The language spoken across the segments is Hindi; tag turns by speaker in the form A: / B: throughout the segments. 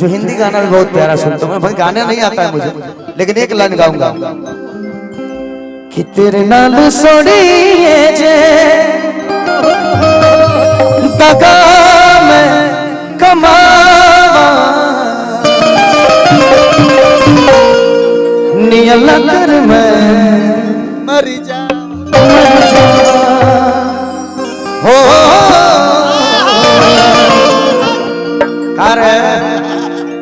A: जो हिंदी गाना भी बहुत प्यारा सुनता हूँ। भाई गाने नहीं आता है मुझे, लेकिन एक लाइन गाऊंगा कि तेरे नाल सोड़िए जे दगा में कमावा नियल कर मैं
B: मरी जा
A: हो कार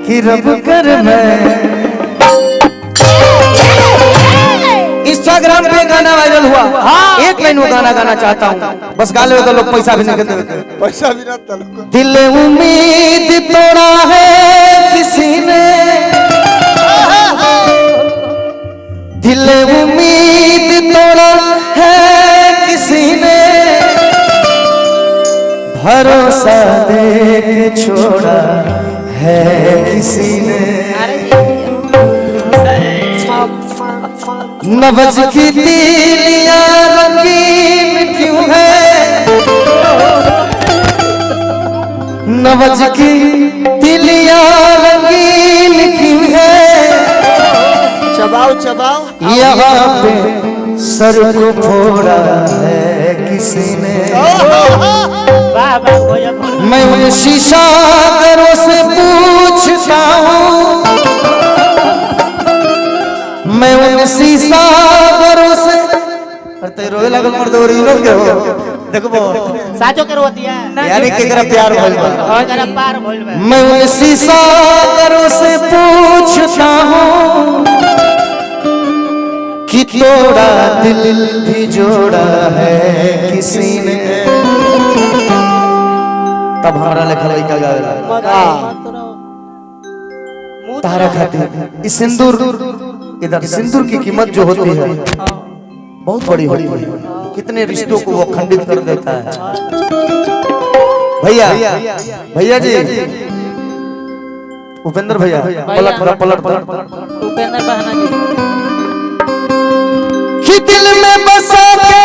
A: कि रब कर मैं। इंस्टाग्राम पे गाना वायरल हुआ। हाँ। एक लाइन वो गाना गाना चाहता हूँ, बस गा ले तो लोग पैसा भी नहीं देते।
B: पैसा भी ना तलको।
A: दिल उम्मीद तोड़ा है किसी ने, दिल उम्मीद तोड़ा है किसी ने, भरोसा दे के छोड़ा है किसी ने। नवज की तीलियां रंगीन क्यों है, नवज की तीलियां रंगीन क्यों है,
B: चबाओ चबाओ
A: यहाँ पे सर को फोड़ा है किसी ने। मैं उन शीशागरों से पूछता हूँ, मैं उन शीशागरों से अरे रोए लगल मर्द और इनो के हो देखबो
C: साचो के रोती है
A: यानी केकरा प्यार भइल बा
C: और जरा पार भइल बा।
A: मैं उन शीशागरों से पूछता हूँ कि तोड़ा दिल भी जोड़ा है किसी ने। तब हमारा लेखा लड़का गावेला तारा खातिर इस सिंदूर, इधर सिंदूर की कीमत जो होती है बहुत बड़ी होती है, कितने रिश्तों को वो खंडित कर देता है। भैया भैया जी उपेंद्र भैया पलट
C: उपेंद्र बहाना जी
A: कि दिल में बसा के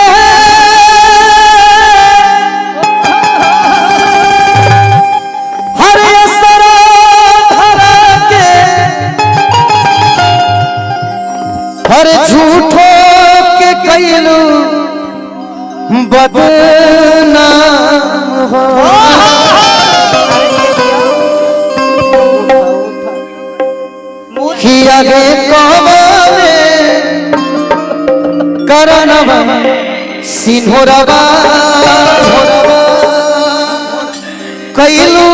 A: हर असरा धरा के हर झूठो के कैलू बदनाम हो। किया गे कौने करनवा सिंहोरवा कैलू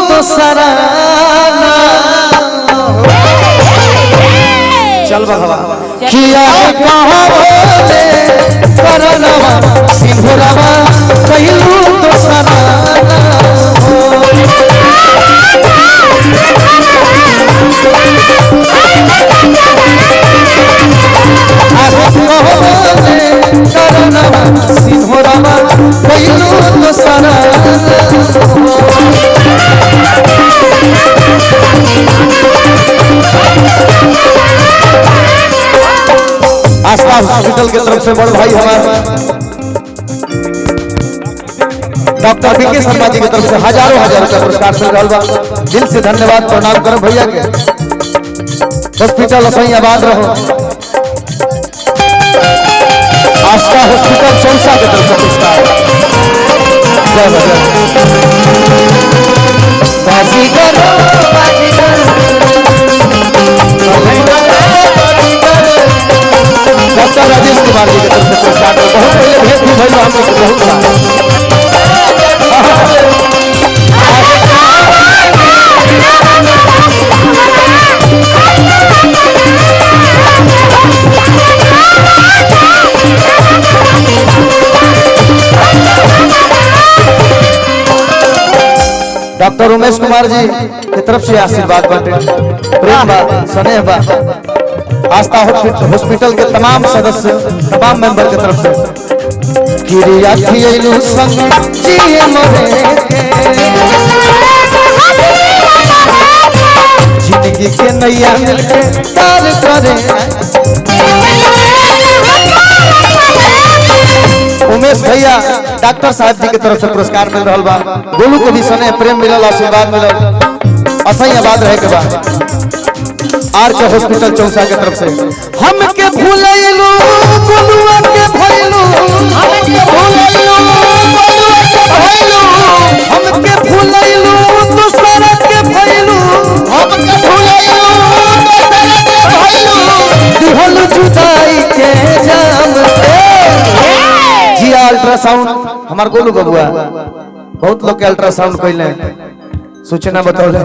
A: तो सराना चल बघवा किया कहोले करनवा सिंहोरवा कैलू तो सराना सिंहोरवा कैलू तो सराना। आस्था हॉस्पिटल की तरफ से बड़े भाई हमारे डॉक्टर बीके शर्मा जी की तरफ से हजारों हजार रुपया पुरस्कार मिल रहा बा। दिल से धन्यवाद प्रणाम करो भैया के। हॉस्पिटल सही आबाद रहो। आस्था हॉस्पिटल चौसा की तरफ से पुरस्कार डॉक्टर राजेश कुमार जी की तरफ से पुरस्कार बहुत पहले भेंट भी भइल हम लोग बहुत डॉक्टर उमेश कुमार जी की तरफ से आशीर्वाद बांटे प्रेम बा स्नेह बा। आस्था हॉस्पिटल के तमाम सदस्य तमाम मेंबर की तरफ से किरिया खियलू संग जिए मरे जिंदगी के नैया मिलके तार करे। उमेश भैया डॉक्टर साहब जी की तरफ से पुरस्कार मिल रहा बा। गोलू को भी स्नेह प्रेम मिलल आशीर्वाद मिलल असही आबाद रहे के बाद आर के हॉस्पिटल चौसा के तरफ से हमके भूलैलू गोलुआ के भइलू हमके भूलैलू गोलुआ के भइलू हमके भूलैलू दूसरा के भइलू हमके भूलैलू दूसरा के भइलू दिहल जुदाई के जाम जी अल्ट्रासाउंड हमार गोलू बबुआ बहुत लोग के अल्ट्रासाउंड कइले सूचना बतौले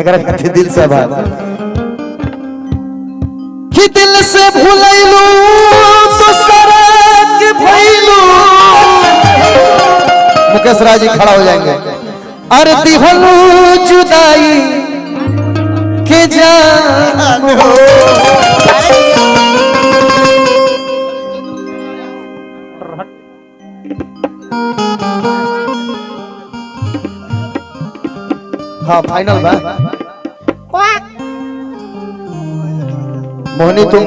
A: एकरा खातिर दिल से आभार कि दिल से भूलैलू दूसरा के भइलू मुकेश राज जी खड़ा हो जाएंगे अरे दिहलू जुदाई के जान हो हाँ फाइनल बा मोहनी तुम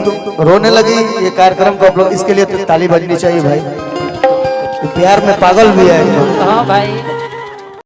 A: रोने लगी ये कार्यक्रम को अपलोड इसके लिए तो ताली बजनी चाहिए भाई प्यार में पागल भी है
C: हाँ भाई